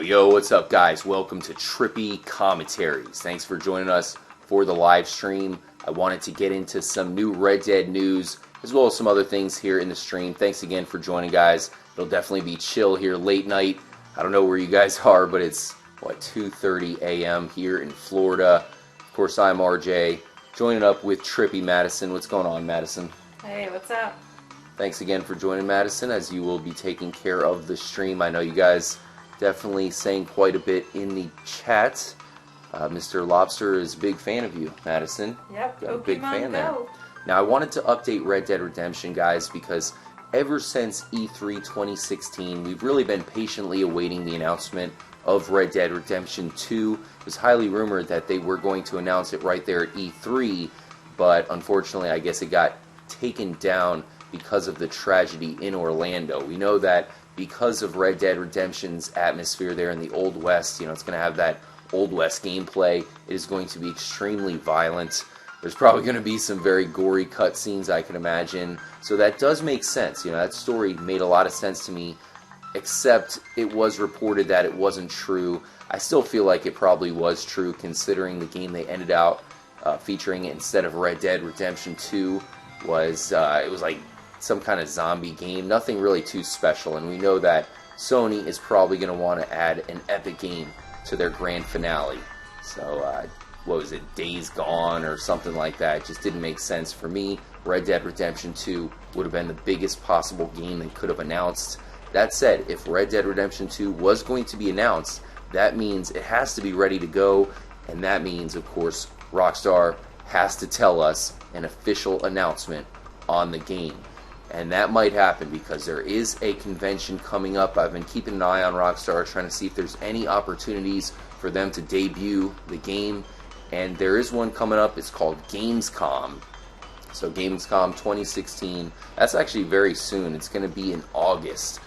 Yo, what's up, guys? Welcome to Trippy Commentaries. Thanks for joining us for the live stream. I wanted to get into some new Red Dead news, as well as some other things here in the stream. Thanks again for joining, guys. It'll definitely be chill here late night. I don't know where you guys are, but it's, 2:30 a.m. here in Florida. Of course, I'm RJ, joining up with Trippy Madison. What's going on, Madison? Hey, what's up? Thanks again for joining, Madison, as you will be taking care of the stream. I know you guys definitely saying quite a bit in the chat. Mr. Lobster is a big fan of you, Madison. Yep, Got a big fan there. Go. Now, I wanted to update Red Dead Redemption, guys, because ever since E3 2016, we've really been patiently awaiting the announcement of Red Dead Redemption 2. It was highly rumored that they were going to announce it right there at E3, but unfortunately, I guess it got taken down because of the tragedy in Orlando. We know that because of Red Dead Redemption's atmosphere there in the Old West, it's going to have that Old West gameplay. It is going to be extremely violent. There's probably going to be some very gory cutscenes, I can imagine. So that does make sense. That story made a lot of sense to me, except it was reported that it wasn't true. I still feel like it probably was true, considering the game they ended out featuring instead of Red Dead Redemption 2 was, it was like some kind of zombie game, nothing really too special, and we know that Sony is probably going to want to add an epic game to their grand finale. So, what was it, Days Gone or something like that? It just didn't make sense for me. Red Dead Redemption 2 would have been the biggest possible game they could have announced. That said, if Red Dead Redemption 2 was going to be announced, that means it has to be ready to go, and that means, of course, Rockstar has to tell us an official announcement on the game. And that might happen because there is a convention coming up. I've been keeping an eye on Rockstar, trying to see if there's any opportunities for them to debut the game. And there is one coming up. It's called Gamescom. So Gamescom 2016. That's actually very soon. It's going to be in August.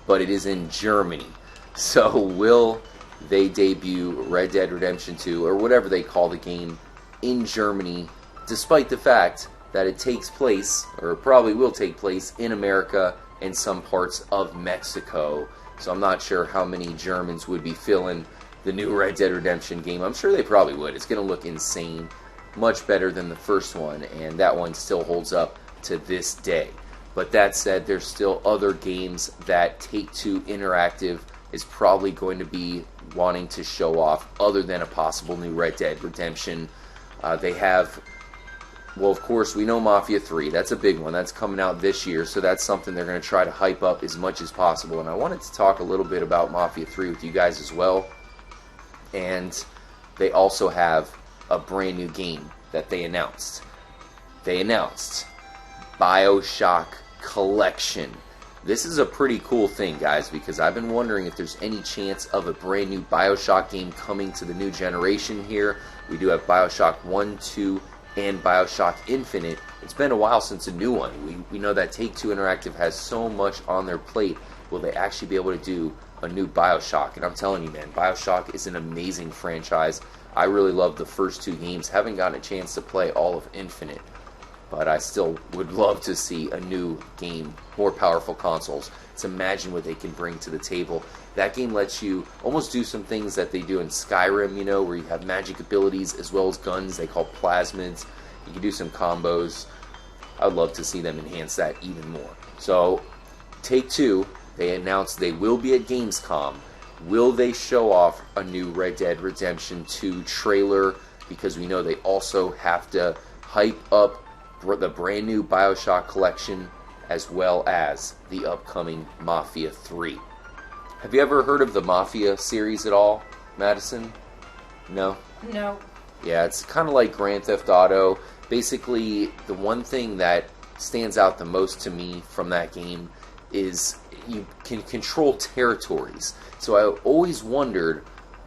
But it is in Germany. So will they debut Red Dead Redemption 2, or whatever they call the game, in Germany, despite the fact that it takes place, or probably will take place, in America and some parts of Mexico. So I'm not sure how many Germans would be filling the new Red Dead Redemption game. I'm sure they probably would. It's going to look insane, much better than the first one, and that one still holds up to this day. But that said, there's still other games that Take-Two Interactive is probably going to be wanting to show off, other than a possible new Red Dead Redemption. They have, well, of course, we know Mafia 3. That's a big one. That's coming out this year, so that's something they're going to try to hype up as much as possible. And I wanted to talk a little bit about Mafia 3 with you guys as well. And they also have a brand new game that they announced. They announced BioShock Collection. This is a pretty cool thing, guys, because I've been wondering if there's any chance of a brand new BioShock game coming to the new generation here. We do have BioShock 1, 2, and BioShock Infinite. It's been a while since a new one. We know that Take-Two Interactive has so much on their plate. Will they actually be able to do a new BioShock? And I'm telling you, man, BioShock is an amazing franchise. I really love the first two games. Haven't gotten a chance to play all of Infinite, but I still would love to see a new game, more powerful consoles. Let's imagine what they can bring to the table. That game lets you almost do some things that they do in Skyrim, where you have magic abilities as well as guns they call plasmids. You can do some combos. I'd love to see them enhance that even more. So, Take-Two, they announced they will be at Gamescom. Will they show off a new Red Dead Redemption 2 trailer? Because we know they also have to hype up the brand new BioShock collection, as well as the upcoming Mafia 3. Have you ever heard of the Mafia series at all, Madison? No? No. Yeah, it's kind of like Grand Theft Auto. Basically, the one thing that stands out the most to me from that game is you can control territories. So I always wondered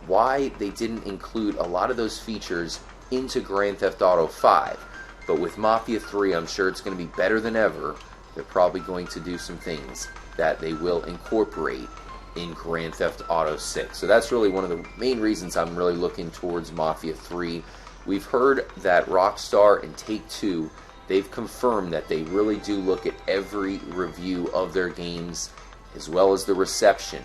why they didn't include a lot of those features into Grand Theft Auto 5. But with Mafia 3, I'm sure it's going to be better than ever. They're probably going to do some things that they will incorporate in Grand Theft Auto 6. So that's really one of the main reasons I'm really looking towards Mafia 3. We've heard that Rockstar and Take-Two, they've confirmed that they really do look at every review of their games, as well as the reception.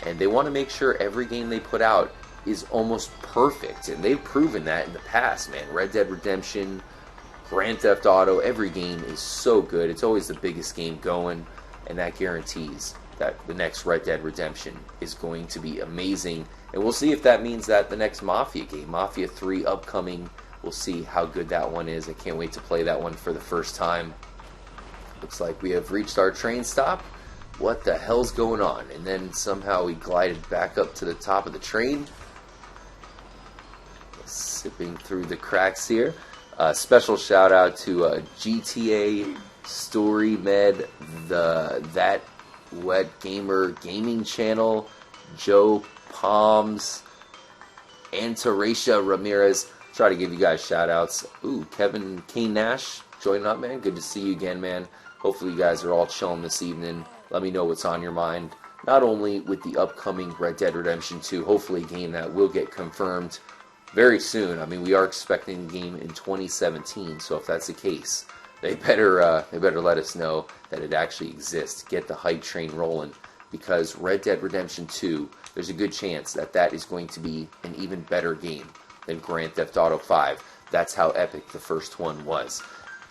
and they want to make sure every game they put out is almost perfect, and they've proven that in the past, man. Red Dead Redemption, Grand Theft Auto, every game is so good. It's always the biggest game going, and that guarantees that the next Red Dead Redemption is going to be amazing. And we'll see if that means that the next Mafia game, Mafia 3 upcoming, we'll see how good that one is. I can't wait to play that one for the first time. Looks like we have reached our train stop. What the hell's going on? And then somehow we glided back up to the top of the train. Sipping through the cracks here. Special shout out to GTA Story Med, That Wet Gamer Gaming Channel, Joe Palms, and Teresha Ramirez. Try to give you guys shout outs. Ooh, Kevin K. Nash joining up, man. Good to see you again, man. Hopefully you guys are all chilling this evening. Let me know what's on your mind. Not only with the upcoming Red Dead Redemption 2, hopefully a game that will get confirmed very soon. I mean, we are expecting the game in 2017, so if that's the case, they better let us know that it actually exists. Get the hype train rolling, because Red Dead Redemption 2, there's a good chance that that is going to be an even better game than Grand Theft Auto 5. That's how epic the first one was.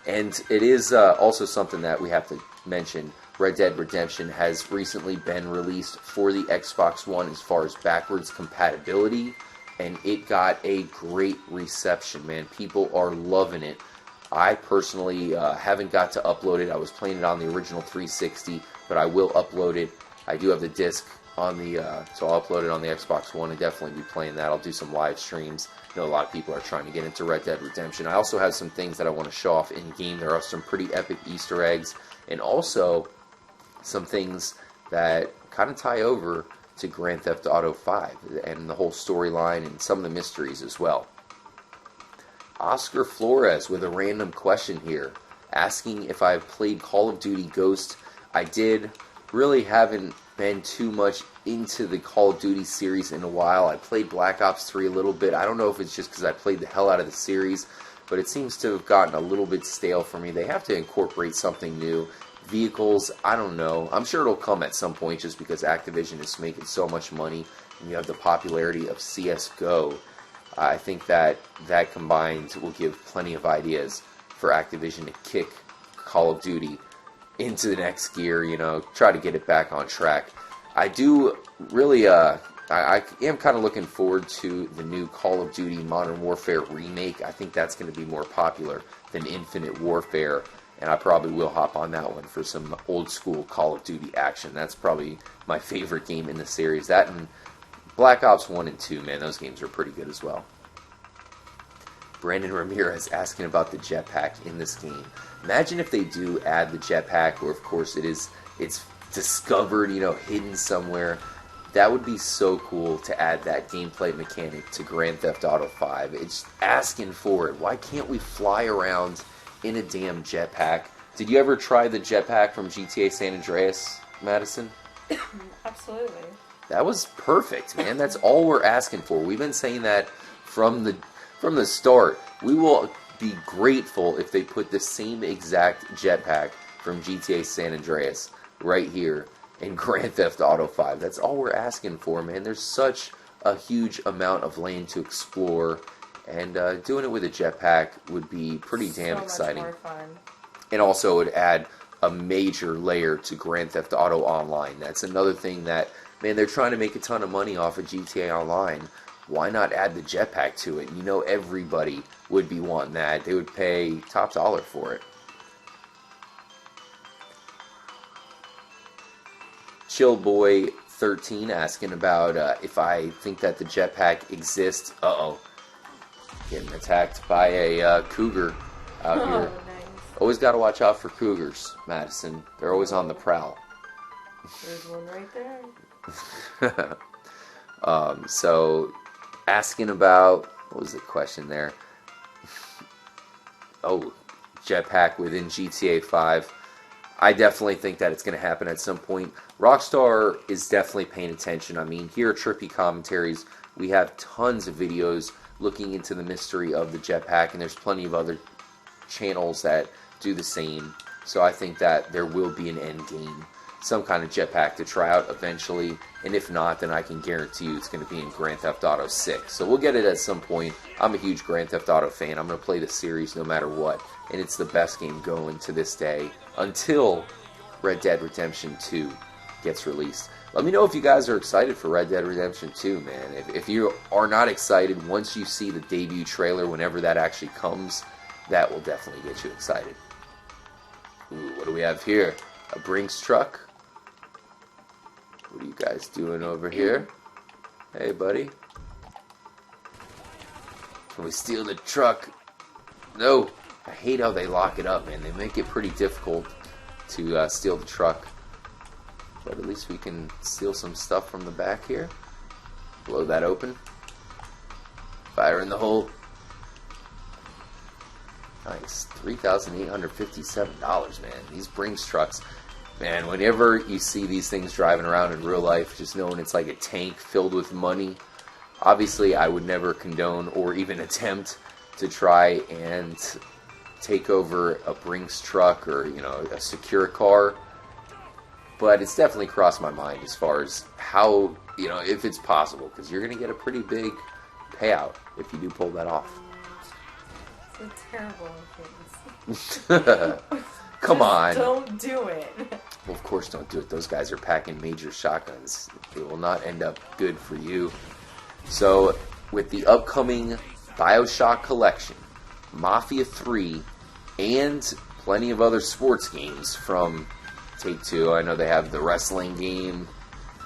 And it is also something that we have to mention. Red Dead Redemption has recently been released for the Xbox One as far as backwards compatibility, and it got a great reception, man. People are loving it. I personally haven't got to upload it. I was playing it on the original 360, but I will upload it. I do have the disc on the, so I'll upload it on the Xbox One and definitely be playing that. I'll do some live streams. I know a lot of people are trying to get into Red Dead Redemption. I also have some things that I want to show off in-game. There are some pretty epic Easter eggs, and also some things that kind of tie over to Grand Theft Auto 5 and the whole storyline and some of the mysteries as well. Oscar Flores with a random question here, asking if I've played Call of Duty Ghost. I did. Really haven't been too much into the Call of Duty series in a while. I played Black Ops 3 a little bit. I don't know if it's just because I played the hell out of the series, but it seems to have gotten a little bit stale for me. They have to incorporate something new. Vehicles, I don't know. I'm sure it'll come at some point just because Activision is making so much money, and you have the popularity of CSGO. I think that combined will give plenty of ideas for Activision to kick Call of Duty into the next gear, you know, try to get it back on track. I do really, I am kind of looking forward to the new Call of Duty Modern Warfare remake. I think that's going to be more popular than Infinite Warfare, and I probably will hop on that one for some old school Call of Duty action. That's probably my favorite game in the series. That and Black Ops 1 and 2, man, those games are pretty good as well. Brandon Ramirez asking about the jetpack in this game. Imagine if they do add the jetpack, or of course it's discovered, you know, hidden somewhere. That would be so cool to add that gameplay mechanic to Grand Theft Auto 5. It's asking for it. Why can't we fly around in a damn jetpack? Did you ever try the jetpack from GTA San Andreas, Madison? Absolutely. That was perfect, man. That's all we're asking for. We've been saying that from the start. We will be grateful if they put the same exact jetpack from GTA San Andreas right here in Grand Theft Auto 5. That's all we're asking for, man. There's such a huge amount of land to explore, and doing it with a jetpack would be pretty damn exciting. Much more fun. And also it would add a major layer to Grand Theft Auto Online. That's another thing that, man, they're trying to make a ton of money off of GTA Online. Why not add the jetpack to it? You know everybody would be wanting that. They would pay top dollar for it. Chillboy13 asking about if I think that the jetpack exists. Uh-oh. Getting attacked by a cougar out here. Nice. Always got to watch out for cougars, Madison. They're always on the prowl. There's one right there. So, asking about, what was the question there? Oh, jetpack within GTA 5. I definitely think that it's going to happen at some point. Rockstar is definitely paying attention. I mean, here at Trippy Commentaries, we have tons of videos looking into the mystery of the jetpack, and there's plenty of other channels that do the same. So I think that there will be an end game some kind of jetpack to try out eventually, and if not, then I can guarantee you it's going to be in Grand Theft Auto 6. So we'll get it at some point. I'm a huge Grand Theft Auto fan. I'm going to play the series no matter what, and it's the best game going to this day until Red Dead Redemption 2 gets released. Let me know if you guys are excited for Red Dead Redemption 2, man. If you are not excited, once you see the debut trailer, whenever that actually comes, that will definitely get you excited. Ooh, what do we have here? A Brinks truck? What are you guys doing over here? Hey, buddy. Can we steal the truck? No. I hate how they lock it up, man. They make it pretty difficult to steal the truck. But at least we can steal some stuff from the back here. Blow that open. Fire in the hole. Nice. $3,857, man. These Brinks trucks. Man, whenever you see these things driving around in real life, just knowing it's like a tank filled with money. Obviously, I would never condone or even attempt to try and take over a Brinks truck or, you know, a secure car. But it's definitely crossed my mind as far as how, you know, if it's possible. Because you're going to get a pretty big payout if you do pull that off. It's a terrible thing. Come on. Don't do it. Well, of course don't do it. Those guys are packing major shotguns. It will not end up good for you. So, with the upcoming BioShock collection, Mafia 3, and plenty of other sports games from Take-Two. I know they have the wrestling game,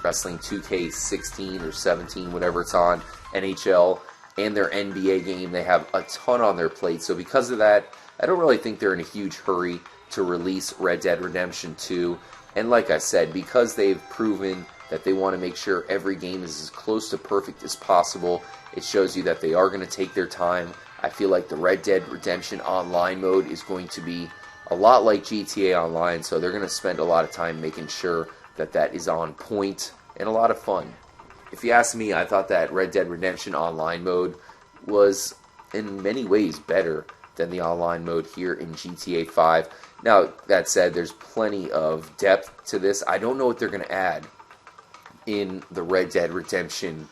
Wrestling 2K16 or 17, whatever it's on, NHL, and their NBA game. They have a ton on their plate. So because of that, I don't really think they're in a huge hurry to release Red Dead Redemption 2. And like I said, because they've proven that they want to make sure every game is as close to perfect as possible, it shows you that they are going to take their time. I feel like the Red Dead Redemption Online mode is going to be a lot like GTA Online, so they're going to spend a lot of time making sure that that is on point and a lot of fun. If you ask me, I thought that Red Dead Redemption Online mode was in many ways better than the online mode here in GTA 5. Now, that said, there's plenty of depth to this. I don't know what they're going to add in the Red Dead Redemption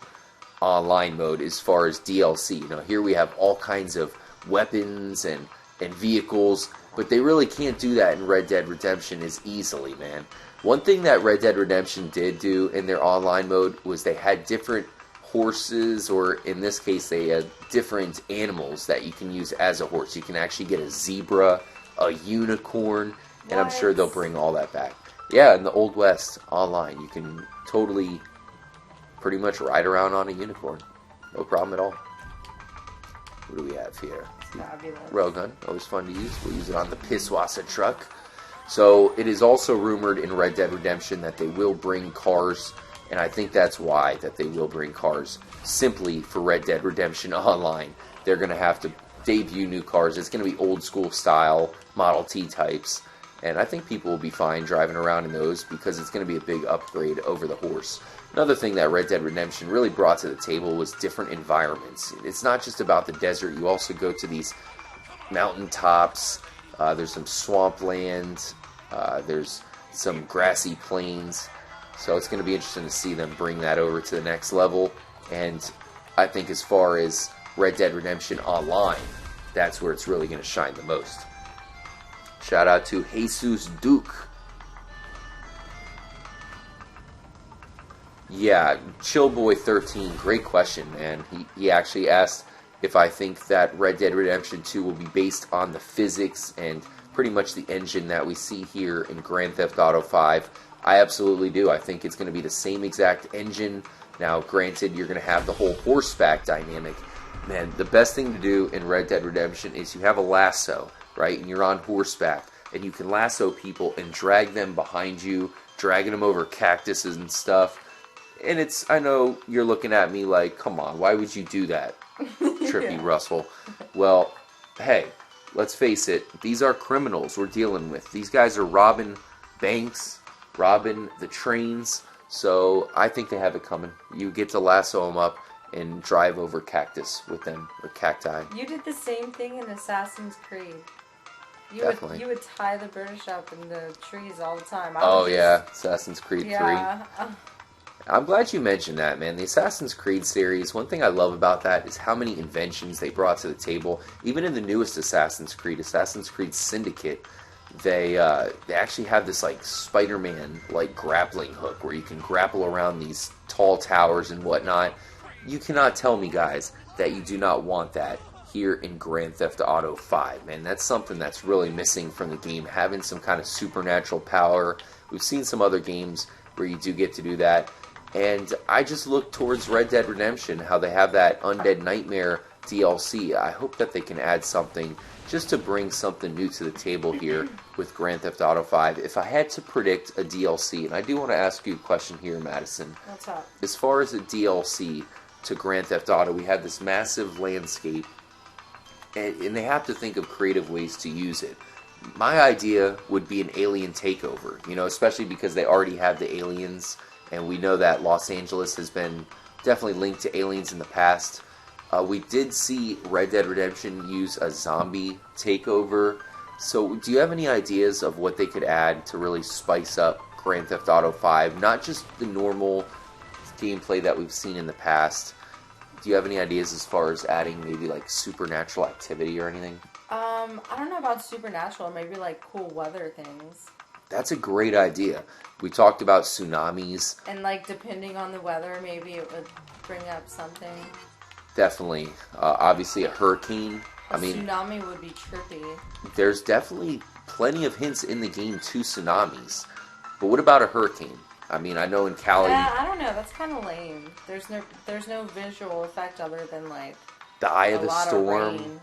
Online mode as far as DLC. You know, here we have all kinds of weapons and vehicles, but they really can't do that in Red Dead Redemption as easily, man. One thing that Red Dead Redemption did do in their online mode was they had different horses, or in this case, they had different animals that you can use as a horse. You can actually get a zebra, a unicorn, and I'm sure they'll bring all that back. Yeah, in the Old West online, you can totally pretty much ride around on a unicorn. No problem at all. What do we have here? Fabulous. Railgun, always fun to use. We'll use it on the Pisswassa truck. So it is also rumored in Red Dead Redemption that they will bring cars, and I think that's why that they will bring cars, simply for Red Dead Redemption Online. They're going to have to debut new cars. It's going to be old school style Model T types, and I think people will be fine driving around in those because it's going to be a big upgrade over the horse. Another thing that Red Dead Redemption really brought to the table was different environments. It's not just about the desert. You also go to these mountain tops. There's some swampland. There's some grassy plains. So it's going to be interesting to see them bring that over to the next level. And I think as far as Red Dead Redemption Online, that's where it's really going to shine the most. Shout out to Jesus Duke. Yeah, Chillboy13, great question, man. He actually asked if I think that Red Dead Redemption 2 will be based on the physics and pretty much the engine that we see here in Grand Theft Auto 5. I absolutely do. I think it's going to be the same exact engine. Now, granted, you're going to have the whole horseback dynamic. Man, the best thing to do in Red Dead Redemption is you have a lasso, right? And you're on horseback, and you can lasso people and drag them behind you, dragging them over cactuses and stuff. And it's, I know you're looking at me like, come on, why would you do that, Trippy Russell? Well, hey, let's face it, these are criminals we're dealing with. These guys are robbing banks, robbing the trains, so I think they have it coming. You get to lasso them up and drive over cactus with them, or cacti. You did the same thing in Assassin's Creed. definitely. You would tie the British up in the trees all the time. Oh yeah, Assassin's Creed 3. Yeah. I'm glad you mentioned that, man. The Assassin's Creed series, one thing I love about that is how many inventions they brought to the table. Even in the newest Assassin's Creed Syndicate, they actually have this like Spider-Man like grappling hook where you can grapple around these tall towers and whatnot. You cannot tell me, guys, that you do not want that here in Grand Theft Auto 5, man. That's something that's really missing from the game, having some kind of supernatural power. We've seen some other games where you do get to do that. And I just look towards Red Dead Redemption, how they have that Undead Nightmare DLC. I hope that they can add something just to bring something new to the table here with Grand Theft Auto 5. If I had to predict a DLC, and I do want to ask you a question here, Madison. What's up? As far as a DLC to Grand Theft Auto, we have this massive landscape, and they have to think of creative ways to use it. My idea would be an alien takeover, especially because they already have the aliens. And we know that Los Angeles has been definitely linked to aliens in the past. We did see Red Dead Redemption use a zombie takeover. So do you have any ideas of what they could add to really spice up Grand Theft Auto 5? Not just the normal gameplay that we've seen in the past. Do you have any ideas as far as adding maybe like supernatural activity or anything? I don't know about supernatural. Maybe like cool weather things. That's a great idea. We talked about tsunamis. And like depending on the weather, maybe it would bring up something. Definitely. Obviously a hurricane. Tsunami would be trippy. There's definitely plenty of hints in the game to tsunamis. But what about a hurricane? I know in Cali... Yeah, I don't know. That's kind of lame. There's no visual effect other than like... The eye of the storm.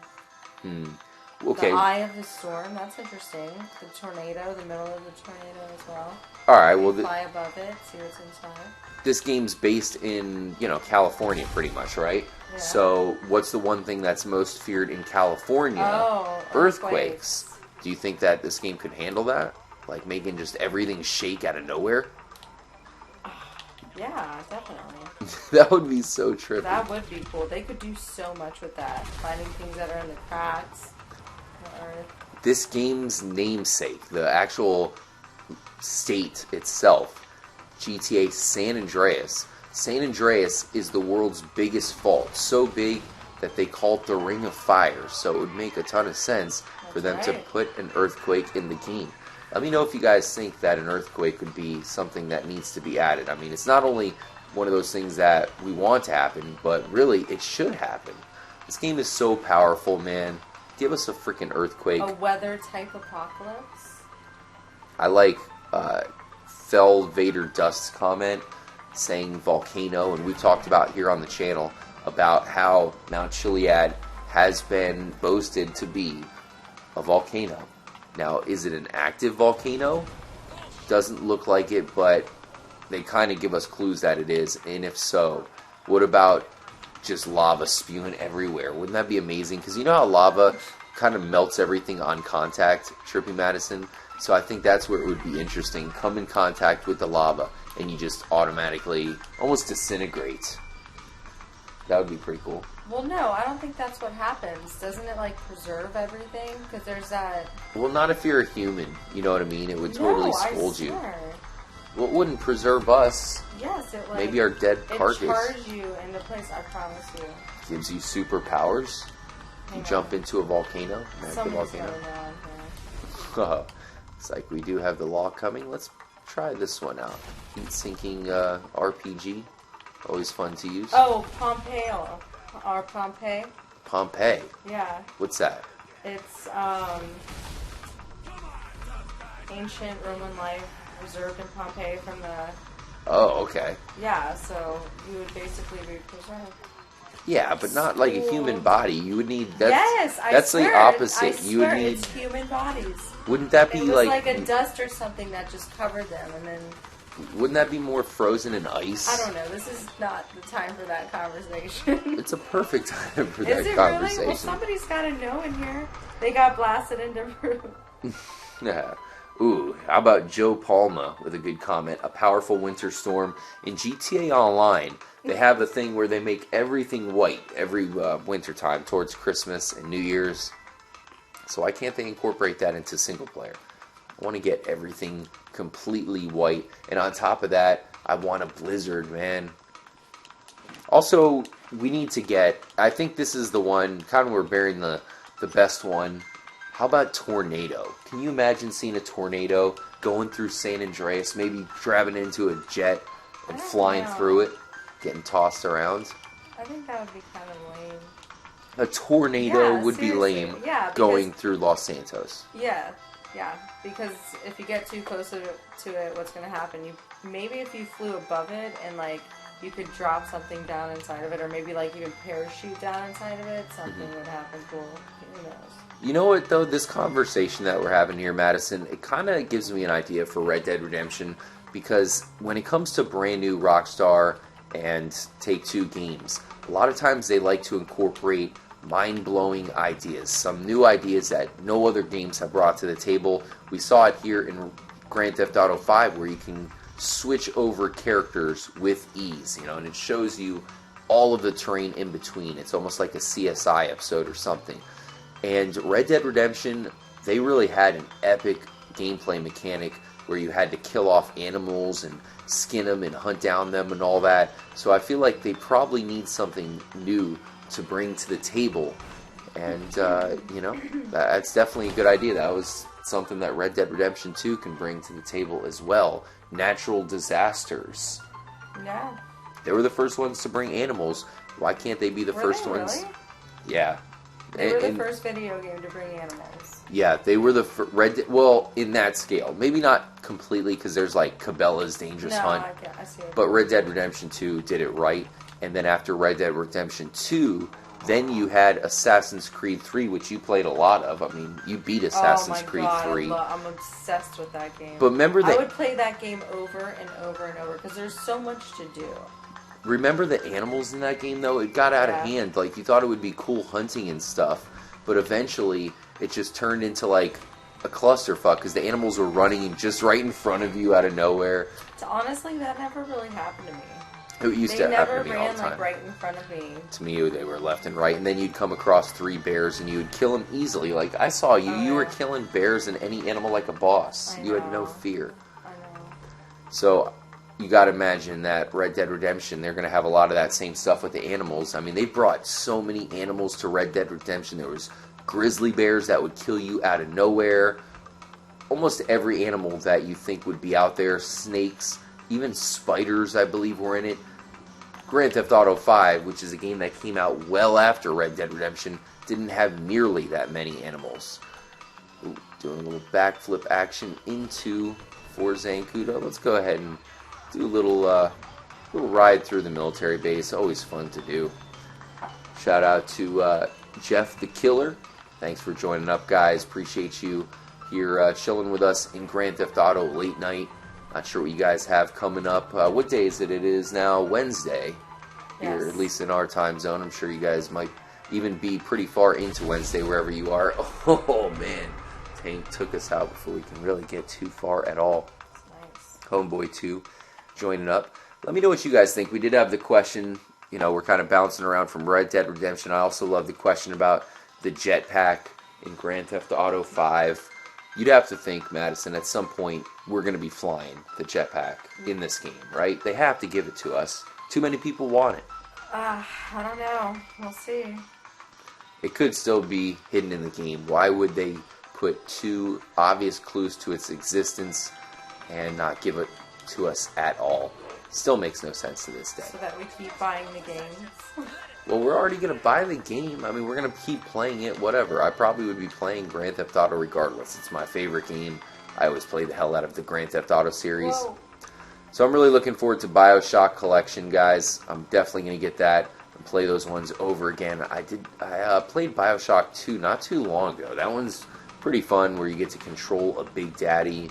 Okay. The eye of the storm, that's interesting. The tornado, the middle of the tornado as well. Alright, well... Fly above it, see what's inside. This game's based in, California pretty much, right? Yeah. So, what's the one thing that's most feared in California? Oh, earthquakes. Do you think that this game could handle that? Like, making just everything shake out of nowhere? Yeah, definitely. That would be so trippy. That would be cool. They could do so much with that. Finding things that are in the cracks. This game's namesake, the actual state itself, GTA San Andreas. San Andreas is the world's biggest fault. So big that they call it the Ring of Fire. So it would make a ton of sense for them to put an earthquake in the game. Let me know if you guys think that an earthquake would be something that needs to be added. It's not only one of those things that we want to happen, but really it should happen. This game is so powerful, man. Give us a freaking earthquake. A weather type apocalypse. I like Fell Vader Dust's comment saying volcano, and we talked about here on the channel about how Mount Chiliad has been boasted to be a volcano. Now, is it an active volcano? Doesn't look like it, but they kind of give us clues that it is. And if so, what about just lava spewing everywhere? Wouldn't that be amazing? Because you know how lava kind of melts everything on contact, Trippy Madison? So I think that's where it would be interesting. Come in contact with the lava, and you just automatically almost disintegrate. That would be pretty cool. Well, no, I don't think that's what happens. Doesn't it, like, preserve everything? Because there's that... Well, not if you're a human. You know what I mean? It would totally scold you. Well, it wouldn't preserve us. Yes, it would. Maybe our dead carcass. It charges you into place, I promise you. Gives you superpowers. You jump into a volcano. Someone's gonna know. It's like we do have the law coming. Let's try this one out. Heat-sinking RPG. Always fun to use. Oh, Pompeii. Or Pompeii. Pompeii? Yeah. What's that? It's, ancient Roman life reserved in Pompeii from the... Oh, okay. Yeah, so you would basically be preserved. Yeah, but not like a human body. You would need... That's swear, the opposite. I swear you would need... it's human bodies. Wouldn't that be it was like a dust or something that just covered them, and then... Wouldn't that be more frozen in ice? I don't know. This is not the time for that conversation. It's a perfect time for that conversation. Is it really? Well, somebody's got to know in here. They got blasted into Peru. Yeah. Ooh, how about Joe Palma with a good comment? A powerful winter storm. In GTA Online, they have a thing where they make everything white every winter time towards Christmas and New Year's. So why can't they incorporate that into single player? I want to get everything completely white. And on top of that, I want a blizzard, man. Also, we need to get, I think this is the one, kind of we're bearing the best one. How about tornado? Can you imagine seeing a tornado going through San Andreas, maybe driving into a jet and flying through it, getting tossed around? I think that would be kind of lame. A tornado would be lame going through Los Santos. Yeah, because if you get too close to it, what's going to happen? Maybe if you flew above it and like you could drop something down inside of it, or maybe like you could parachute down inside of it, something would happen cool. Who knows? You know what though? This conversation that we're having here, Madison, it kind of gives me an idea for Red Dead Redemption, because when it comes to brand new Rockstar and Take-Two games, a lot of times they like to incorporate mind-blowing ideas, some new ideas that no other games have brought to the table. We saw it here in Grand Theft Auto 5, where you can switch over characters with ease, and it shows you all of the terrain in between. It's almost like a CSI episode or something. And Red Dead Redemption, they really had an epic gameplay mechanic where you had to kill off animals and skin them and hunt down them and all that. So I feel like they probably need something new to bring to the table. And, that's definitely a good idea. That was something that Red Dead Redemption 2 can bring to the table as well. Natural disasters. Yeah. They were the first ones to bring animals. Why can't they be the first ones? Really? Yeah. They were the first video game to bring animals. Yeah, they were the in that scale. Maybe not completely, because there's like Cabela's Dangerous Hunt. I see it. But Red Dead Redemption 2 did it right. And then after Red Dead Redemption 2, then you had Assassin's Creed 3, which you played a lot of. I mean, you beat Assassin's Creed 3. I'm obsessed with that game. But remember that I would play that game over and over and over, because there's so much to do. Remember the animals in that game, though? It got out of hand. Like, you thought it would be cool hunting and stuff, but eventually it just turned into, like, a clusterfuck, because the animals were running just right in front of you out of nowhere. So honestly, that never really happened to me. It used to happen to me all the time. They never ran, like, right in front of me. To me, they were left and right, and then you'd come across 3 bears, and you would kill them easily. Like, I saw you. You were killing bears and any animal like a boss. You had no fear. I know. So you got to imagine that Red Dead Redemption, they're going to have a lot of that same stuff with the animals. I mean, they brought so many animals to Red Dead Redemption. There was grizzly bears that would kill you out of nowhere. Almost every animal that you think would be out there. Snakes, even spiders, I believe, were in it. Grand Theft Auto 5, which is a game that came out well after Red Dead Redemption, didn't have nearly that many animals. Ooh, doing a little backflip action into Fort Zancudo. Let's go ahead and do a little ride through the military base. Always fun to do. Shout out to Jeff the Killer. Thanks for joining up, guys. Appreciate you here chilling with us in Grand Theft Auto late night. Not sure what you guys have coming up. What day is it? It is now Wednesday. Here, at least in our time zone. I'm sure you guys might even be pretty far into Wednesday wherever you are. Oh, man. Tank took us out before we can really get too far at all. Nice. Homeboy 2 joining up. Let me know what you guys think. We did have the question. We're kind of bouncing around from Red Dead Redemption. I also love the question about the jetpack in Grand Theft Auto 5. You'd have to think, Madison, at some point we're going to be flying the jetpack in this game, right? They have to give it to us. Too many people want it. I don't know. We'll see. It could still be hidden in the game. Why would they put 2 obvious clues to its existence and not give it to us at all? Still makes no sense to this day. So that we keep buying the games. Well, we're already going to buy the game. I mean, we're going to keep playing it, whatever. I probably would be playing Grand Theft Auto regardless. It's my favorite game. I always play the hell out of the Grand Theft Auto series. Whoa. So I'm really looking forward to BioShock Collection, guys. I'm definitely going to get that and play those ones over again. I played BioShock 2 not too long ago. That one's pretty fun, where you get to control a Big Daddy.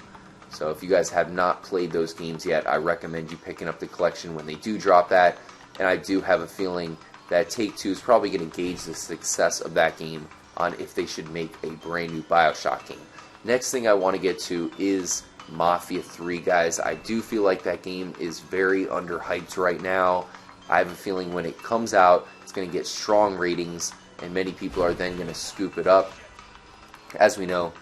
So if you guys have not played those games yet, I recommend you picking up the collection when they do drop that. And I do have a feeling that Take-Two is probably going to gauge the success of that game on if they should make a brand new BioShock game. Next thing I want to get to is Mafia 3, guys. I do feel like that game is very underhyped right now. I have a feeling when it comes out, it's going to get strong ratings, and many people are then going to scoop it up. as we know,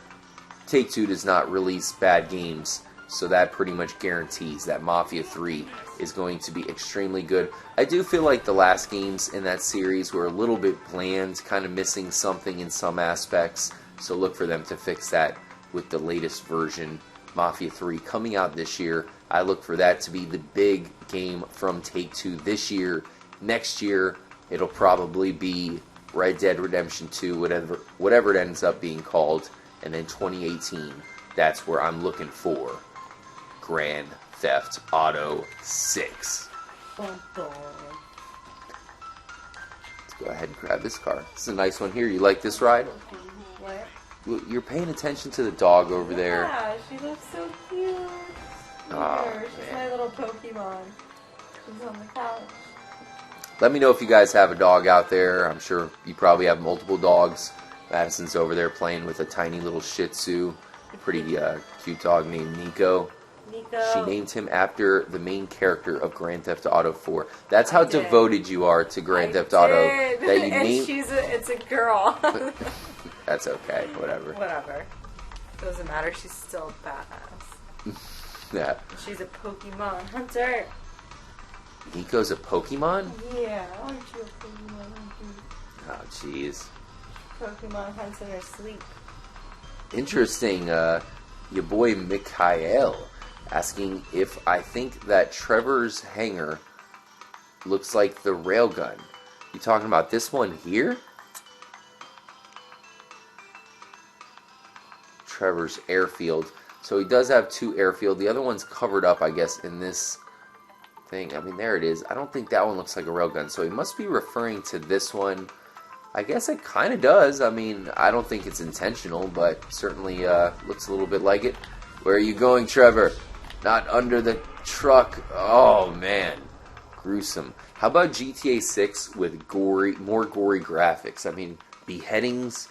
Take-Two does not release bad games, so that pretty much guarantees that Mafia 3 is going to be extremely good. I do feel like the last games in that series were a little bit bland, kind of missing something in some aspects, so look for them to fix that with the latest version, Mafia 3, coming out this year. I look for that to be the big game from Take-Two this year. Next year, it'll probably be Red Dead Redemption 2, whatever it ends up being called. And then 2018, that's where I'm looking for Grand Theft Auto 6. Bum, bum. Let's go ahead and grab this car. This is a nice one here. You like this ride? What? You're paying attention to the dog over there. Yeah, she looks so cute. Oh, She's man. my little Pokemon. She's on the couch. Let me know if you guys have a dog out there. I'm sure you probably have multiple dogs. Madison's over there playing with a tiny little Shih Tzu. Pretty cute dog named Nico. Nico. She named him after the main character of Grand Theft Auto 4. That's how devoted you are to Grand Theft Auto. That you and named. it's a girl. That's okay. Whatever. Whatever. Doesn't matter. She's still badass. Yeah. She's a Pokemon hunter. Nico's a Pokemon? Yeah, aren't you a Pokemon hunter? Oh, jeez. Pokemon hunts in her sleep. Interesting. Your boy Mikhail asking if I think that Trevor's hangar looks like the railgun. You talking about this one here? Trevor's airfield. So he does have two airfield. The other one's covered up, I guess, in this thing. I mean, there it is. I don't think that one looks like a railgun. So he must be referring to this one. I guess it kind of does. I mean, I don't think it's intentional, but certainly looks a little bit like it. Where are you going, Trevor? Not under the truck. Oh, man. Gruesome. How about GTA 6 with more gory graphics? I mean, beheadings.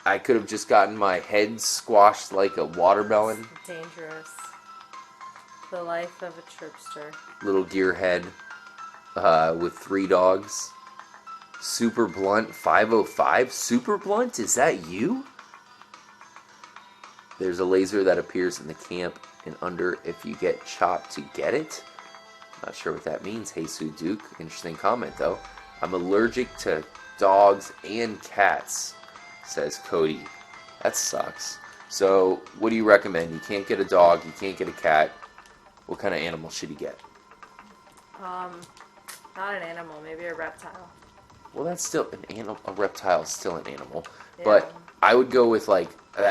I could have just gotten my head squashed like a watermelon. Dangerous. The life of a tripster. Little deer head with 3 dogs. Super Blunt 505. Super Blunt, is that you? There's a laser that appears in the camp and under if you get chopped to get it. Not sure what that means. Jesus Duke. Interesting comment though. I'm allergic to dogs and cats, says Cody. That sucks. So, what do you recommend? You can't get a dog, you can't get a cat. What kind of animal should he get? Not an animal, maybe a reptile. Well, that's still an animal. A reptile is still an animal. Yeah. But I would go with like,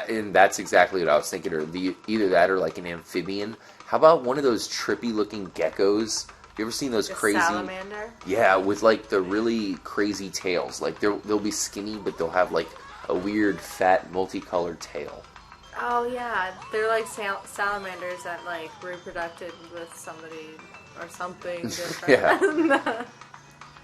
and that's exactly what I was thinking, or either that or like an amphibian. How about one of those trippy looking geckos? You ever seen those crazy? Salamander? Yeah, with like the really crazy tails. Like they'll be skinny, but they'll have like a weird fat multicolored tail. Oh yeah, they're like salamanders that like reproduced with somebody or something different. Yeah.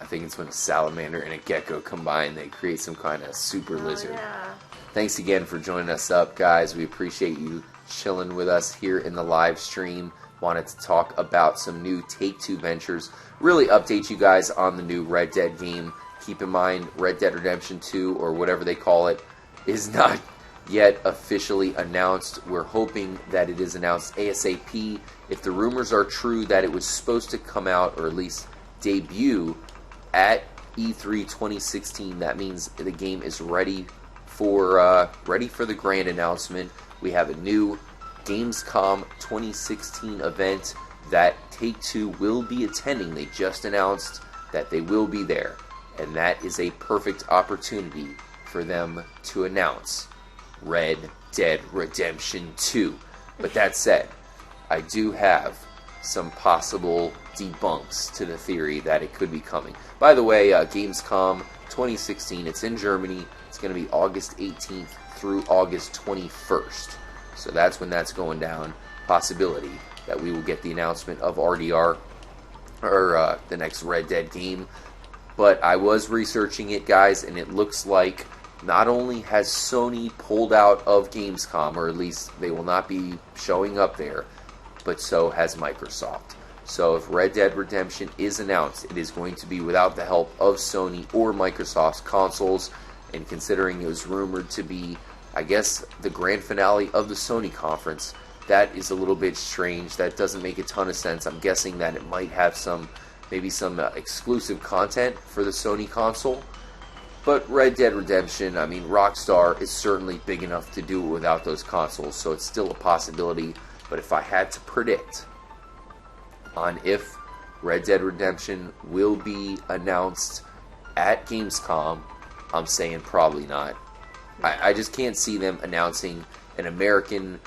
I think it's when a salamander and a gecko combine, they create some kind of super lizard. Yeah. Thanks again for joining us up, guys. We appreciate you chilling with us here in the live stream. Wanted to talk about some new Take-Two ventures. Really update you guys on the new Red Dead game. Keep in mind, Red Dead Redemption 2, or whatever they call it, is not yet officially announced. We're hoping that it is announced ASAP. If the rumors are true that it was supposed to come out, or at least debut, at E3 2016, that means the game is ready for the grand announcement. We have a new Gamescom 2016 event that Take-Two will be attending. They just announced that they will be there, and that is a perfect opportunity for them to announce Red Dead Redemption 2. But that said, I do have some possible debunks to the theory that it could be coming. By the way, Gamescom 2016, it's in Germany. It's going to be August 18th through August 21st. So that's when that's going down. Possibility that we will get the announcement of RDR, or the next Red Dead game. But I was researching it, guys, and it looks like not only has Sony pulled out of Gamescom, or at least they will not be showing up there, but so has Microsoft. So if Red Dead Redemption is announced, it is going to be without the help of Sony or Microsoft's consoles. And considering it was rumored to be I guess, the grand finale of the Sony conference. That is a little bit strange. That doesn't make a ton of sense. I'm guessing that it might have maybe some exclusive content for the Sony console. But Red Dead Redemption, I mean, Rockstar is certainly big enough to do it without those consoles, so it's still a possibility. But if I had to predict on if Red Dead Redemption will be announced at Gamescom, I'm saying probably not. I just can't see them announcing an American,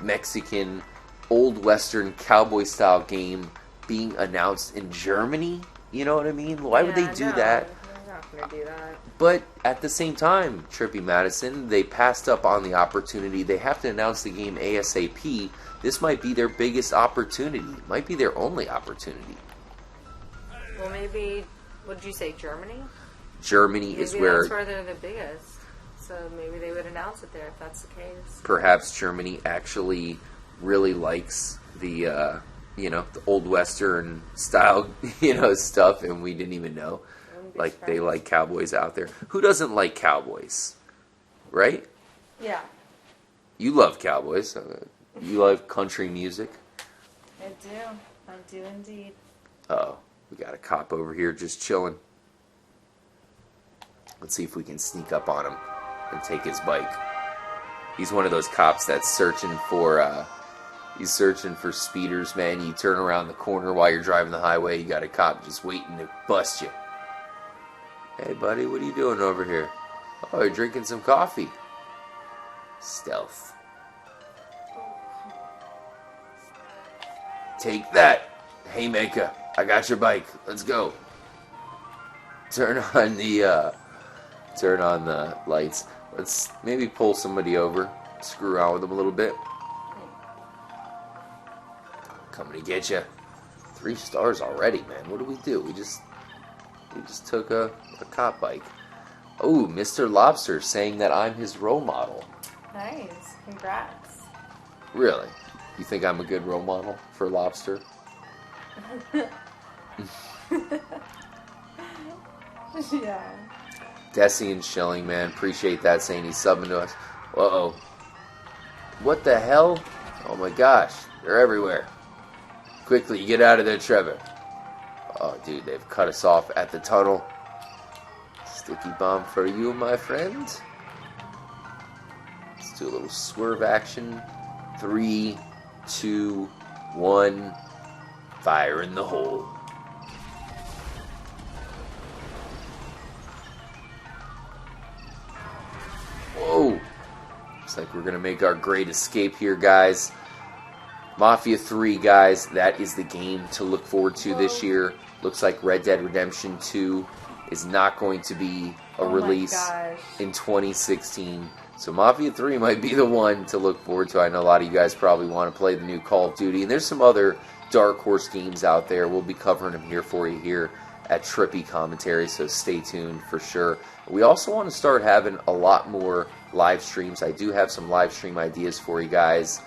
Mexican, old Western, cowboy-style game being announced in Germany. You know what I mean? Why would they do that? They're not going to do that. But at the same time, Trippy Madison, they passed up on the opportunity. They have to announce the game ASAP. This might be their biggest opportunity. Might be their only opportunity. Well, maybe, what did you say, Germany? Germany is where... that's where they're the biggest. So maybe they would announce it there if that's the case. Perhaps Germany actually really likes the, the old Western style, stuff, and we didn't even know. Like, they like cowboys out there. Who doesn't like cowboys? Right? Yeah. You love cowboys. You love country music. I do indeed. Uh-oh. We got a cop over here just chilling. Let's see if we can sneak up on him and take his bike. He's one of those cops that's searching for speeders, man. You turn around the corner while you're driving the highway, you got a cop just waiting to bust you. Hey, buddy, what are you doing over here? Oh, you're drinking some coffee. Stealth. Take that, haymaker. I got your bike. Let's go. Turn on the lights. Let's maybe pull somebody over. Screw around with them a little bit. Coming to get you. 3 stars already, man. What do? We just took a cop bike. Oh, Mr. Lobster saying that I'm his role model. Nice. Congrats. Really? You think I'm a good role model for Lobster? Yeah. Desi and Schilling, man. Appreciate that, saying he's subbing to us. Uh-oh. What the hell? Oh my gosh. They're everywhere. Quickly, get out of there, Trevor. Oh, dude, they've cut us off at the tunnel. Sticky bomb for you, my friend. Let's do a little swerve action. 3, 2, 1. Fire in the hole. Whoa. Looks like we're going to make our great escape here, guys. Mafia 3, guys, that is the game to look forward to this year. Looks like Red Dead Redemption 2 is not going to be a release in 2016. So Mafia 3 might be the one to look forward to. I know a lot of you guys probably want to play the new Call of Duty. And there's some other Dark Horse games out there. We'll be covering them here for you here at Trippy Commentary, so stay tuned for sure. We also want to start having a lot more live streams. I do have some live stream ideas for you guys,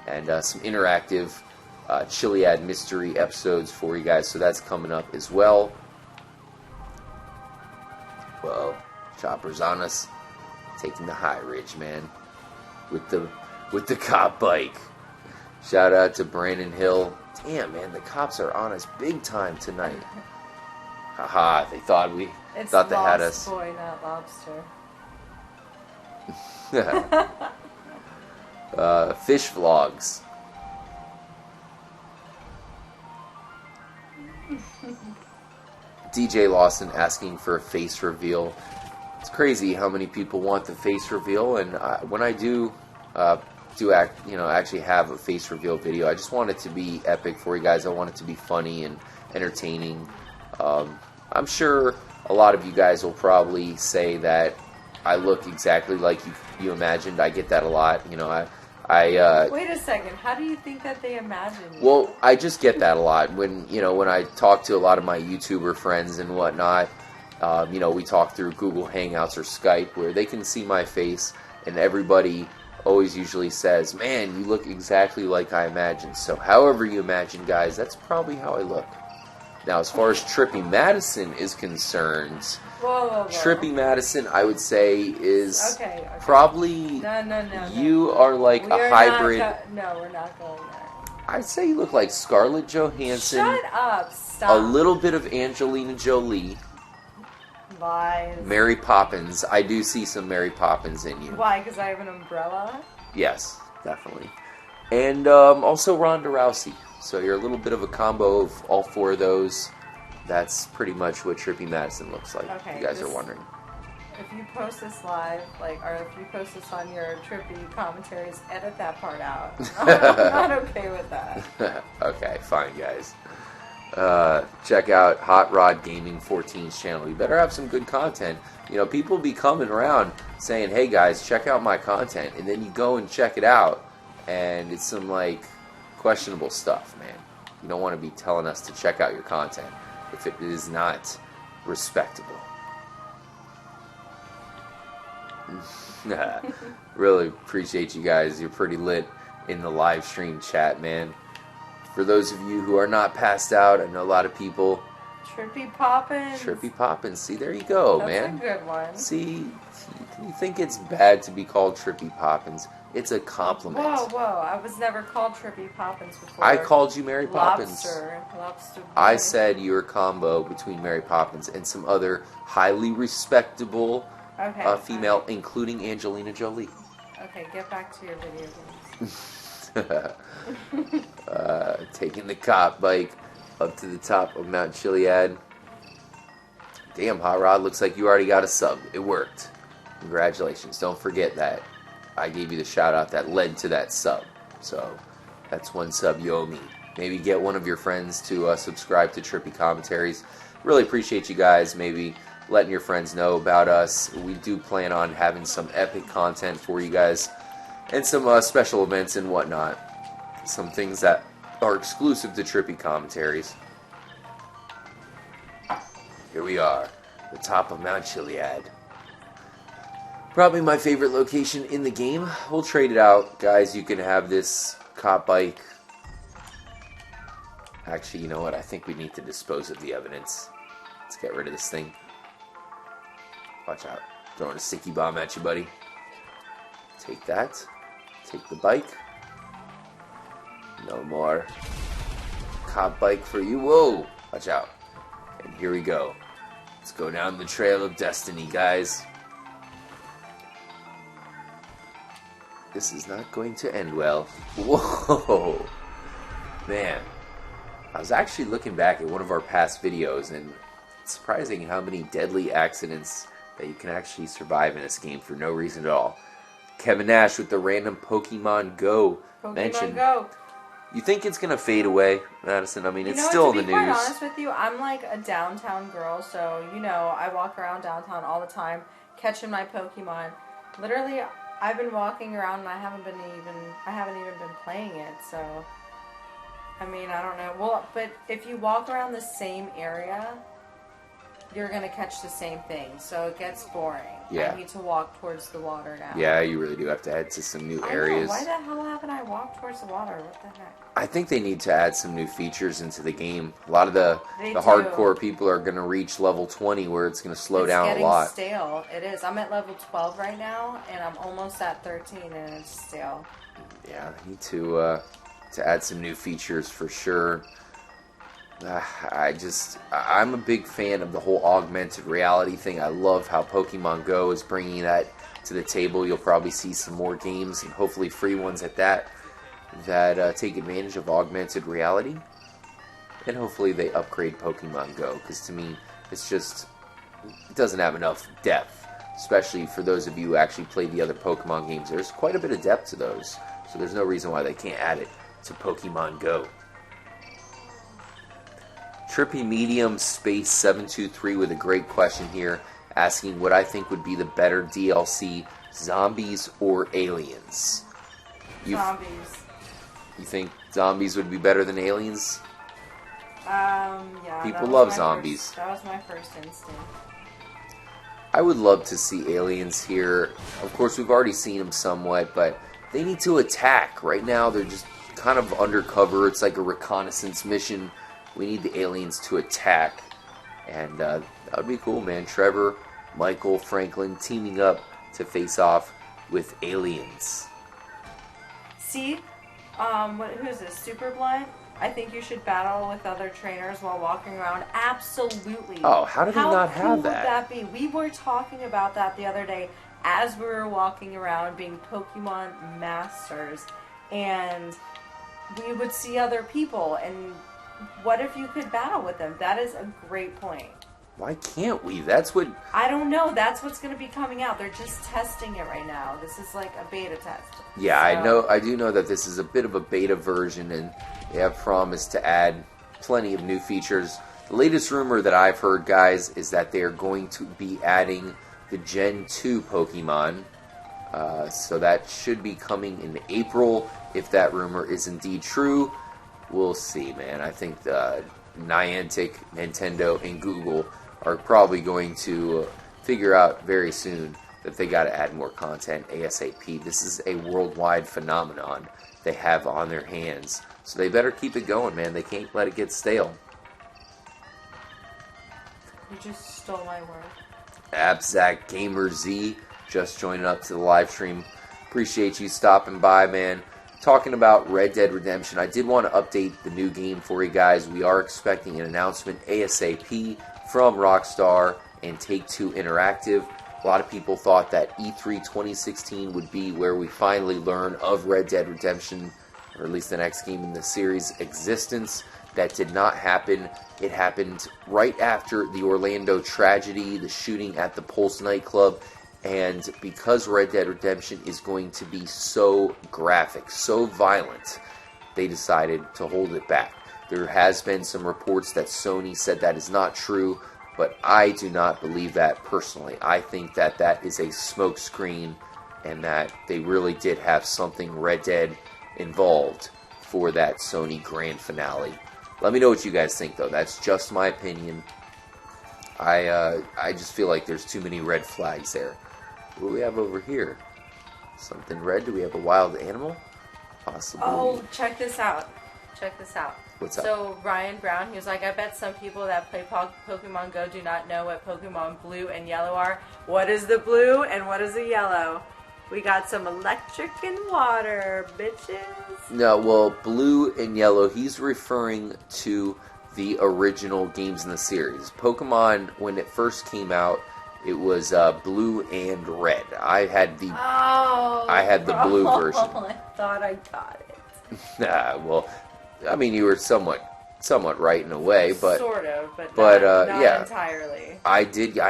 and some interactive Chiliad mystery episodes for you guys, so that's coming up as well. Whoa, Chopper's on us, taking the high ridge, man, with the cop bike. Shout out to Brandon Hill. Damn, man, the cops are on us big time tonight. Haha, they thought they had us. It's boy, not lobster. Fish vlogs. DJ Lawson asking for a face reveal. It's crazy how many people want the face reveal, and when I actually have a face reveal video, I just want it to be epic for you guys. I want it to be funny and entertaining. I'm sure a lot of you guys will probably say that I look exactly like you imagined. I get that a lot. Wait a second. How do you think that they imagine you? Well, I just get that a lot when I talk to a lot of my YouTuber friends and whatnot. We talk through Google Hangouts or Skype where they can see my face, and everybody always usually says, "Man, you look exactly like I imagined." So, however you imagine, guys, that's probably how I look. Now, as far as Trippy Madison is concerned, Whoa. Trippy Madison, I would say, is okay. probably... No. You are like We a are hybrid... No, we're not going there. I'd say you look like Scarlett Johansson. Shut up. Stop. A little bit of Angelina Jolie. Lies. Mary Poppins. I do see some Mary Poppins in you. Why? Because I have an umbrella? Yes, definitely. And also Ronda Rousey. So you're a little bit of a combo of all four of those. That's pretty much what Trippy Madison looks like, Okay, if you guys are wondering. If you post this live, or if you post this on your Trippy commentaries, edit that part out. I'm not okay with that. Okay, fine, guys. Check out Hot Rod Gaming 14's channel. You better have some good content. You know, people be coming around saying, hey guys, check out my content. And then you go and check it out, and it's some, like, questionable stuff, man. You don't want to be telling us to check out your content if it is not respectable. Really appreciate you guys. You're pretty lit in the live stream chat, man. For those of you who are not passed out, I know a lot of people. Trippy Poppins. Trippy Poppins. See, there you go, That's man. That's a good one. See, you think it's bad to be called Trippy Poppins. It's a compliment. Whoa. I was never called Trippy Poppins before. I called you Mary Poppins. Lobster boy. I said you're a combo between Mary Poppins and some other highly respectable female, including Angelina Jolie. Okay, get back to your video games. Taking the cop bike up to the top of Mount Chiliad. Damn, Hot Rod, looks like you already got a sub. It worked. Congratulations. Don't forget that I gave you the shout out that led to that sub. So that's one sub you owe me. Maybe get one of your friends to subscribe to Trippy Commentaries. Really appreciate you guys. Maybe letting your friends know about us. We do plan on having some epic content for you guys and some special events and whatnot. Some things that are exclusive to Trippy Commentaries. Here we are, the top of Mount Chiliad. Probably my favorite location in the game. We'll trade it out, guys. You can have this cop bike. Actually, you know what? I think we need to dispose of the evidence. Let's get rid of this thing. Watch out. Throwing a sticky bomb at you, buddy. Take that. Take the bike. No more cop bike for you. Whoa! Watch out. And here we go. Let's go down the trail of destiny, guys. This is not going to end well. Whoa! Man. I was actually looking back at one of our past videos, and it's surprising how many deadly accidents that you can actually survive in this game for no reason at all. Kevin Nash with the random Pokemon Go mention. Go. You think it's going to fade away, Madison? I mean, it's still in the news. To be quite honest with you, I'm like a downtown girl, so, you know, I walk around downtown all the time, catching my Pokemon. Literally, I've been walking around and I haven't even been playing it, so, I mean, I don't know. Well, but if you walk around the same area, you're going to catch the same thing, so it gets boring. Yeah. I need to walk towards the water now. Yeah, you really do have to head to some new areas. Why the hell haven't I walked towards the water? What the heck? I think they need to add some new features into the game. A lot of the hardcore people are going to reach level 20 where it's going to slow down a lot. It's getting stale. It is. I'm at level 12 right now, and I'm almost at 13, and it's stale. Yeah, they need to add some new features for sure. I'm a big fan of the whole augmented reality thing. I love how Pokemon Go is bringing that to the table. You'll probably see some more games, and hopefully free ones at that take advantage of augmented reality. And hopefully they upgrade Pokemon Go, because to me, it doesn't have enough depth, especially for those of you who actually play the other Pokemon games. There's quite a bit of depth to those, so there's no reason why they can't add it to Pokemon Go. Trippy Medium Space 723 with a great question here, asking what I think would be the better DLC, zombies or aliens? Zombies. You think zombies would be better than aliens? Yeah. People love zombies. That was my first instinct. I would love to see aliens here. Of course, we've already seen them somewhat, but they need to attack. Right now, they're just kind of undercover. It's like a reconnaissance mission. We need the aliens to attack. And that would be cool, man. Trevor, Michael, Franklin teaming up to face off with aliens. See? Who is this? Super Blunt? I think you should battle with other trainers while walking around. Absolutely. Oh, how did they not have that? How cool would that? that be? We were talking about that the other day as we were walking around being Pokemon masters. And we would see other people. And what if you could battle with them? That is a great point. Why can't we? That's what... I don't know. That's what's going to be coming out. They're just testing it right now. This is like a beta test. Yeah, so. I do know that this is a bit of a beta version, and they have promised to add plenty of new features. The latest rumor that I've heard, guys, is that they are going to be adding the Gen 2 Pokemon. So that should be coming in April. If that rumor is indeed true, we'll see, man. I think Niantic, Nintendo, and Google are probably going to figure out very soon that they got to add more content ASAP. This is a worldwide phenomenon they have on their hands. So they better keep it going, man. They can't let it get stale. You just stole my word. Abzac Gamer Z just joining up to the live stream. Appreciate you stopping by, man. Talking about Red Dead Redemption, I did want to update the new game for you guys. We are expecting an announcement ASAP from Rockstar and Take-Two Interactive. A lot of people thought that E3 2016 would be where we finally learn of Red Dead Redemption, or at least the next game in the series' existence. That did not happen. It happened right after the Orlando tragedy, the shooting at the Pulse nightclub. And because Red Dead Redemption is going to be so graphic, so violent, they decided to hold it back. There has been some reports that Sony said that is not true, but I do not believe that personally. I think that that is a smokescreen and that they really did have something Red Dead involved for that Sony grand finale. Let me know what you guys think, though. That's just my opinion. I just feel like there's too many red flags there. What do we have over here? Something red? Do we have a wild animal? Possibly. Oh, check this out. Check this out. What's up? So Ryan Brown, he was like, I bet some people that play Pokemon Go do not know what Pokemon Blue and Yellow are. What is the blue and what is the yellow? We got some electric and water, bitches. No, well, Blue and Yellow, he's referring to the original games in the series. Pokemon, when it first came out, it was Blue and Red. I had the blue version. I thought I got it. Well, I mean, you were somewhat right in a way, but sort of, but not yeah, entirely. I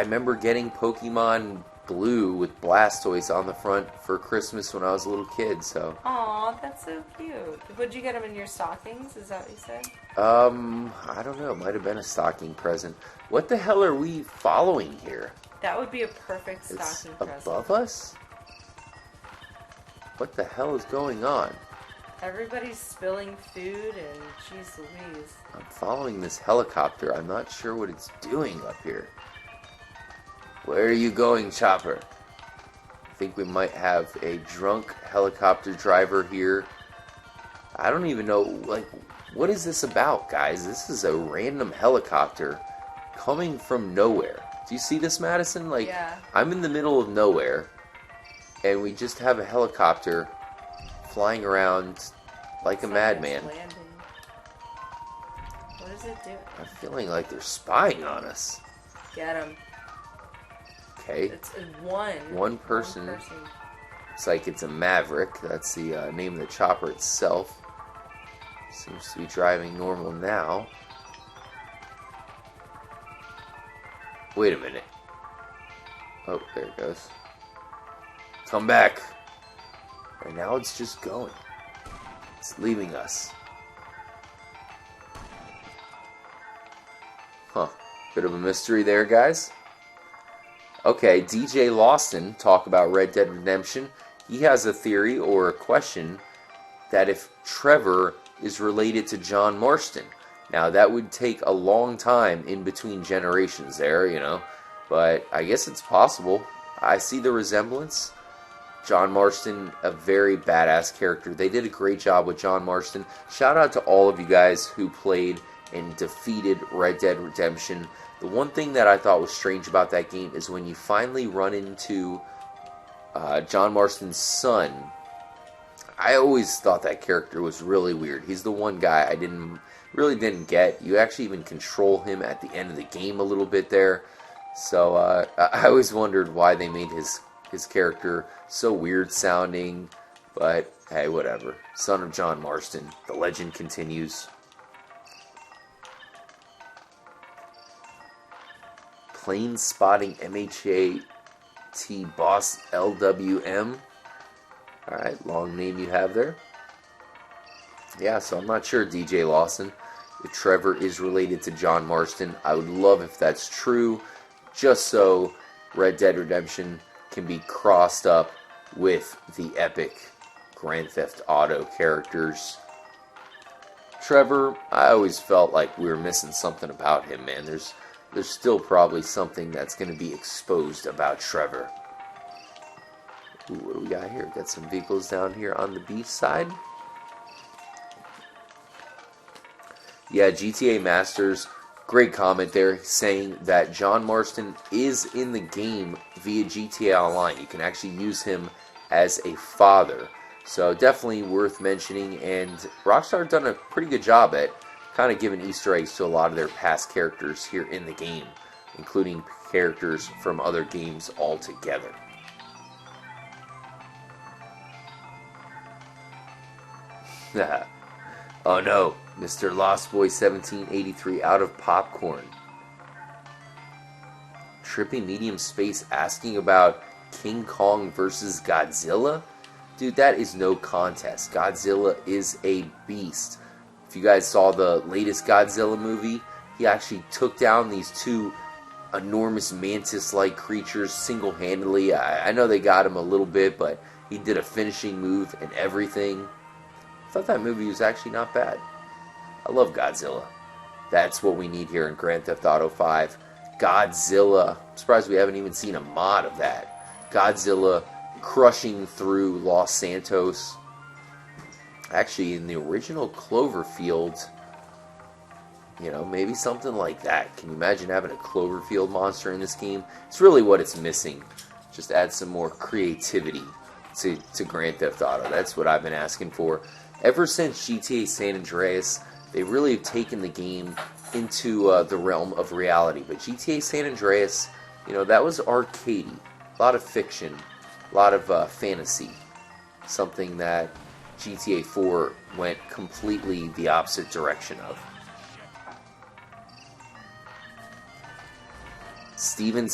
remember getting Pokemon Blue with Blastoise on the front for Christmas when I was a little kid. So. Aw, that's so cute. Would you get them in your stockings? Is that what you said? I don't know. It might have been a stocking present. What the hell are we following here? That would be a perfect stocking present. Above us? What the hell is going on? Everybody's spilling food and jeez Louise. I'm following this helicopter. I'm not sure what it's doing up here. Where are you going, Chopper? I think we might have a drunk helicopter driver here. I don't even know, like, what is this about, guys? This is a random helicopter coming from nowhere. Do you see this, Madison? Like, yeah. I'm in the middle of nowhere, and we just have a helicopter flying around like a madman. What is it doing? I'm feeling like they're spying on us. Get him. Okay. It's one. One person. It's like it's a Maverick. That's the name of the chopper itself. Seems to be driving normal now. Wait a minute. Oh, there it goes. Come back. And now it's just going. It's leaving us. Huh. Bit of a mystery there, guys. Okay, DJ Lawson, talk about Red Dead Redemption. He has a theory or a question that if Trevor is related to John Marston. Now, that would take a long time in between generations there, you know. But I guess it's possible. I see the resemblance. John Marston, a very badass character. They did a great job with John Marston. Shout out to all of you guys who played and defeated Red Dead Redemption. The one thing that I thought was strange about that game is when you finally run into John Marston's son. I always thought that character was really weird. He's the one guy I really didn't get. You actually even control him at the end of the game a little bit there. So I always wondered why they made his character so weird sounding. But hey, whatever. Son of John Marston. The legend continues. Plane spotting MHAT boss LWM. Alright, long name you have there. Yeah, so I'm not sure, DJ Lawson, if Trevor is related to John Marston. I would love if that's true, just so Red Dead Redemption can be crossed up with the epic Grand Theft Auto characters. Trevor, I always felt like we were missing something about him, man. There's still probably something that's going to be exposed about Trevor. Ooh, what do we got here? Got some vehicles down here on the beef side. Yeah, GTA Masters, great comment there, saying that John Marston is in the game via GTA Online. You can actually use him as a father. So definitely worth mentioning, and Rockstar have done a pretty good job at kind of giving Easter eggs to a lot of their past characters here in the game, including characters from other games altogether. Oh no, Mr. Lost Boy 1783 out of popcorn. Trippy Medium Space asking about King Kong versus Godzilla? Dude, that is no contest. Godzilla is a beast. If you guys saw the latest Godzilla movie, he actually took down these two enormous mantis-like creatures single-handedly. I know they got him a little bit, but he did a finishing move and everything. I thought that movie was actually not bad. I love Godzilla. That's what we need here in Grand Theft Auto 5. Godzilla. I'm surprised we haven't even seen a mod of that. Godzilla crushing through Los Santos. Actually, in the original Cloverfield, you know, maybe something like that. Can you imagine having a Cloverfield monster in this game? It's really what it's missing. Just add some more creativity to Grand Theft Auto. That's what I've been asking for. Ever since GTA San Andreas, they really have taken the game into the realm of reality. But GTA San Andreas, you know, that was arcadey. A lot of fiction. A lot of fantasy. Something that GTA 4 went completely the opposite direction of. Stephen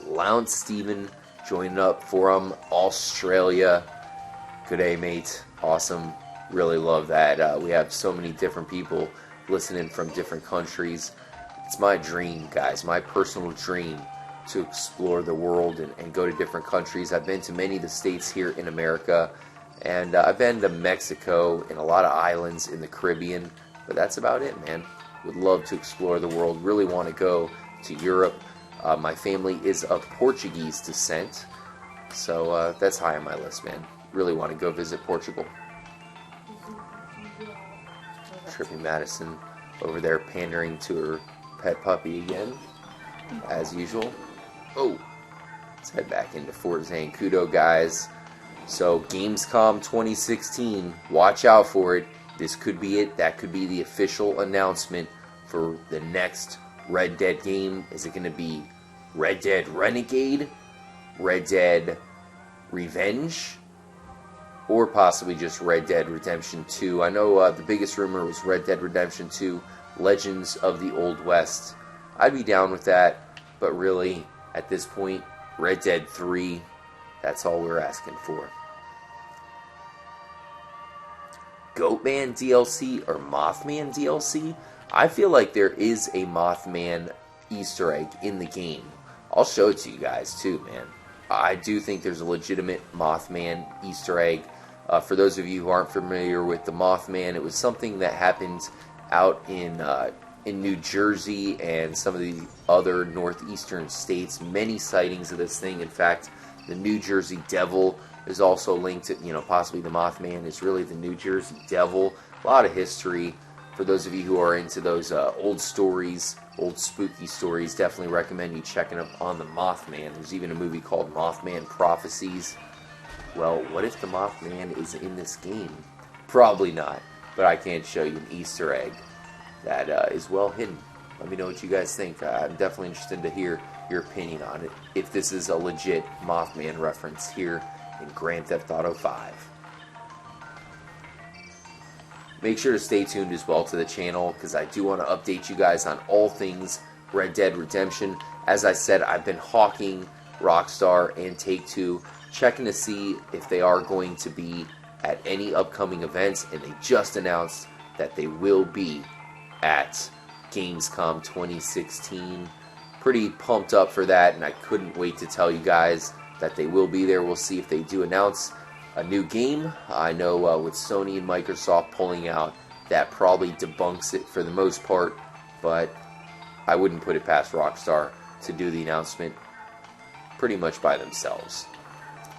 Lount Steven joining up from Australia. Good day, mate. Awesome. Really love that. We have so many different people listening from different countries. It's my dream, guys. My personal dream to explore the world and go to different countries. I've been to many of the states here in America, and I've been to Mexico and a lot of islands in the Caribbean, but that's about it, man. Would love to explore the world. Really want to go to Europe. My family is of Portuguese descent, so that's high on my list, man. Really want to go visit Portugal. Trippy Madison over there pandering to her pet puppy again, as usual. Oh, let's head back into Fort Zancudo, guys. So, Gamescom 2016, watch out for it. This could be it. That could be the official announcement for the next Red Dead game. Is it going to be Red Dead Renegade, Red Dead Revenge, or possibly just Red Dead Redemption 2? I know the biggest rumor was Red Dead Redemption 2, Legends of the Old West. I'd be down with that, but really, at this point, Red Dead 3, that's all we're asking for. Goatman DLC or Mothman DLC? I feel like there is a Mothman Easter egg in the game. I'll show it to you guys too, man. I do think there's a legitimate Mothman Easter egg. For those of you who aren't familiar with the Mothman, it was something that happened out in New Jersey and some of the other northeastern states. Many sightings of this thing. In fact, the New Jersey Devil is also linked to, possibly the Mothman is really the New Jersey Devil. A lot of history. For those of you who are into those old stories, old spooky stories, definitely recommend you checking up on the Mothman. There's even a movie called Mothman Prophecies. Well, what if the Mothman is in this game? Probably not, but I can show you an Easter egg that is well hidden. Let me know what you guys think. I'm definitely interested to hear your opinion on it, if this is a legit Mothman reference here in Grand Theft Auto 5. Make sure to stay tuned as well to the channel, because I do want to update you guys on all things Red Dead Redemption. As I said, I've been hawking Rockstar and Take-Two, checking to see if they are going to be at any upcoming events, and they just announced that they will be at Gamescom 2016. Pretty pumped up for that, and I couldn't wait to tell you guys that they will be there. We'll see if they do announce a new game. I know with Sony and Microsoft pulling out, that probably debunks it for the most part, but I wouldn't put it past Rockstar to do the announcement pretty much by themselves.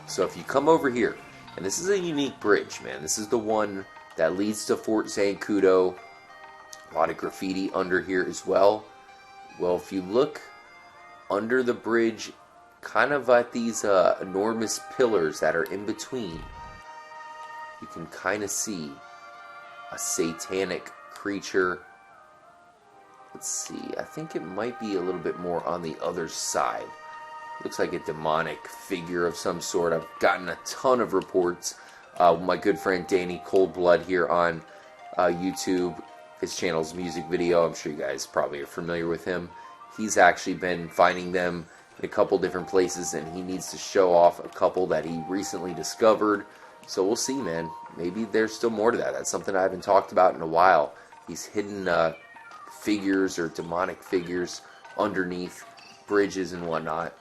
So if you come over here, and this is a unique bridge, man. This is the one that leads to Fort Zancudo. A lot of graffiti under here as well. Well, if you look under the bridge, kind of at these enormous pillars that are in between, you can kind of see a satanic creature. Let's see, I think it might be a little bit more on the other side. Looks like a demonic figure of some sort. I've gotten a ton of reports. My good friend Danny Coldblood here on YouTube, his channel's music video, I'm sure you guys probably are familiar with him. He's actually been finding them in a couple different places, and he needs to show off a couple that he recently discovered. So we'll see, man. Maybe there's still more to that. That's something I haven't talked about in a while. These hidden figures or demonic figures underneath bridges and whatnot.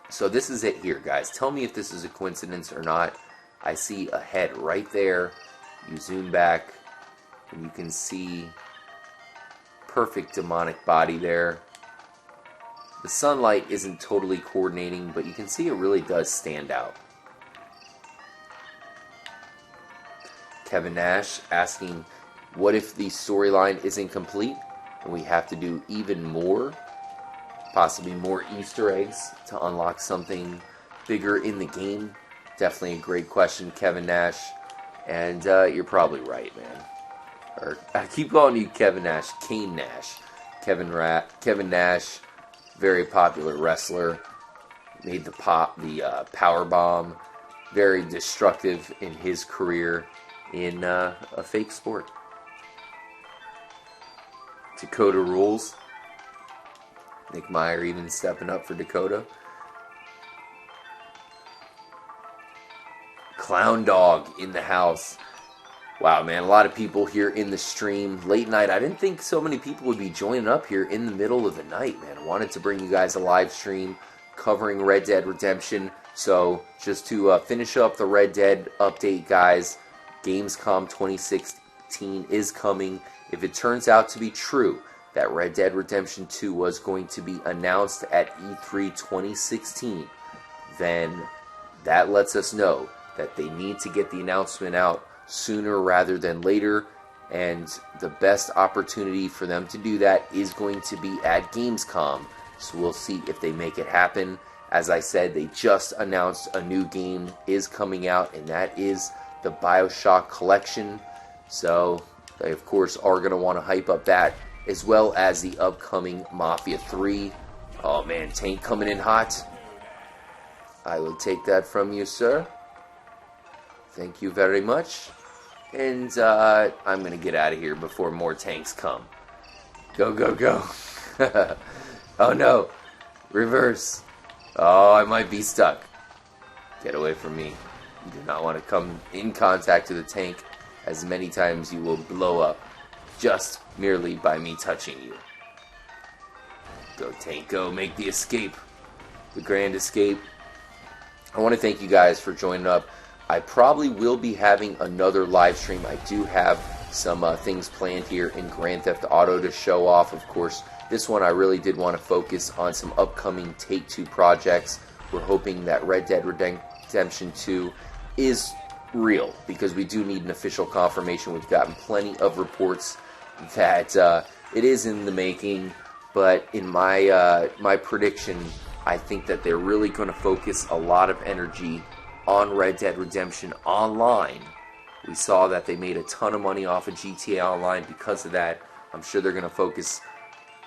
So this is it here, guys. Tell me if this is a coincidence or not. I see a head right there. You zoom back, and you can see perfect demonic body there. The sunlight isn't totally coordinating, but you can see it really does stand out. Kevin Nash asking, what if the storyline isn't complete and we have to do even more? Possibly more Easter eggs to unlock something bigger in the game? Definitely a great question, Kevin Nash. And you're probably right, man. Or I keep calling you Kevin Nash, Kane Nash. Kevin Nash, very popular wrestler. Made the power bomb. Very destructive in his career in a fake sport. Dakota rules. Nick Meyer even stepping up for Dakota. Clown Dog in the house. Wow, man, a lot of people here in the stream. Late night, I didn't think so many people would be joining up here in the middle of the night, man. I wanted to bring you guys a live stream covering Red Dead Redemption. So, just to finish up the Red Dead update, guys, Gamescom 2016 is coming. If it turns out to be true that Red Dead Redemption 2 was going to be announced at E3 2016, then that lets us know that they need to get the announcement out sooner rather than later, and the best opportunity for them to do that is going to be at Gamescom. So we'll see if they make it happen. As I said, they just announced a new game is coming out, and that is the BioShock Collection. So they of course are going to want to hype up that, as well as the upcoming Mafia 3. Oh man, Tank coming in hot. I will take that from you, sir. Thank you very much. And I'm going to get out of here before more tanks come. Go, go, go. Oh no. Reverse. Oh, I might be stuck. Get away from me. You do not want to come in contact with the tank, as many times you will blow up just merely by me touching you. Go, tank, go. Make the escape. The grand escape. I want to thank you guys for joining up. I probably will be having another live stream. I do have some things planned here in Grand Theft Auto to show off. Of course, this one I really did want to focus on some upcoming Take-Two projects. We're hoping that Red Dead Redemption 2 is real, because we do need an official confirmation. We've gotten plenty of reports that it is in the making, but in my my prediction, I think that they're really going to focus a lot of energy on Red Dead Redemption Online. We saw that they made a ton of money off of GTA Online because of that. I'm sure they're going to focus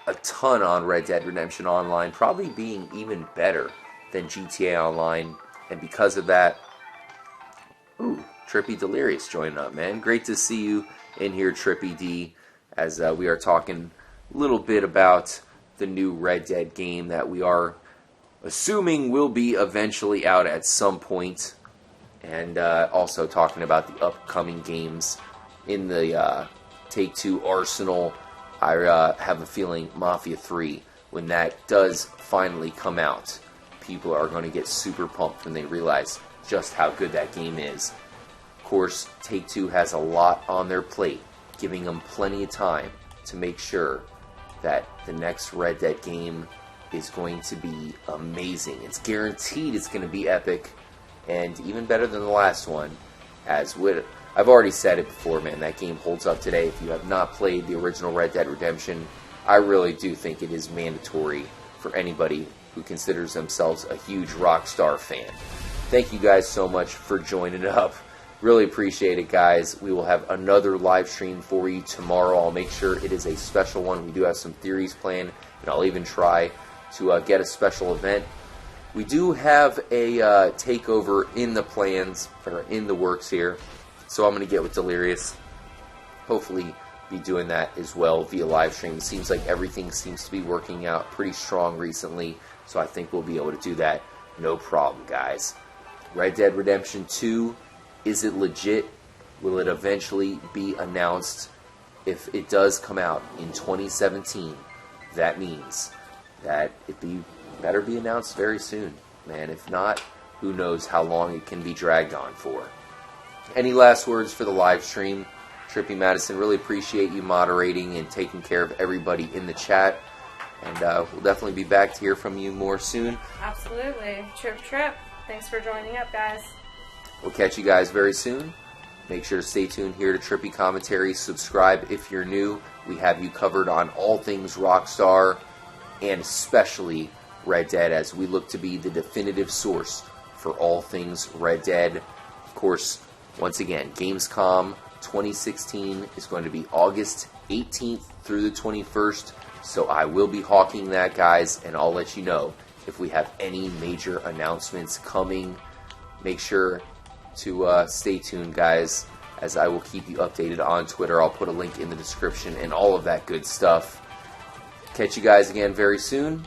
a ton on Red Dead Redemption Online, probably being even better than GTA Online. And because of that, ooh, Trippy Delirious joining up, man. Great to see you in here, Trippy D, as we are talking a little bit about the new Red Dead game that we are assuming will be eventually out at some point. And also talking about the upcoming games in the Take-Two arsenal. I have a feeling Mafia 3, when that does finally come out, people are going to get super pumped when they realize just how good that game is. Of course, Take-Two has a lot on their plate, giving them plenty of time to make sure that the next Red Dead game is going to be amazing. It's guaranteed it's going to be epic, and even better than the last one. As with, I've already said it before, man, that game holds up today. If you have not played the original Red Dead Redemption, I really do think it is mandatory for anybody who considers themselves a huge Rockstar fan. Thank you guys so much for joining up. Really appreciate it, guys. We will have another live stream for you tomorrow. I'll make sure it is a special one. We do have some theories planned, and I'll even try to get a special event. We do have a takeover in the plans, or in the works here, so I'm going to get with Delirious. Hopefully be doing that as well via live stream. It seems like everything seems to be working out pretty strong recently, so I think we'll be able to do that no problem, guys. Red Dead Redemption 2, is it legit? Will it eventually be announced? If it does come out in 2017, that means that it better be announced very soon, man. If not, who knows how long it can be dragged on for. Any last words for the live stream? Trippy Madison, really appreciate you moderating and taking care of everybody in the chat. And we'll definitely be back to hear from you more soon. Absolutely. Trip. Thanks for joining up, guys. We'll catch you guys very soon. Make sure to stay tuned here to Trippy Commentary. Subscribe if you're new. We have you covered on all things Rockstar, and especially Red Dead, as we look to be the definitive source for all things Red Dead. Of course, once again, Gamescom 2016 is going to be August 18th through the 21st, so I will be hawking that, guys, and I'll let you know if we have any major announcements coming. Make sure to stay tuned, guys, as I will keep you updated on Twitter. I'll put a link in the description and all of that good stuff. Catch you guys again very soon.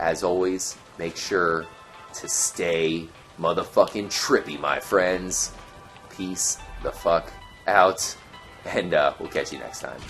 As always, make sure to stay motherfucking trippy, my friends. Peace the fuck out, and we'll catch you next time.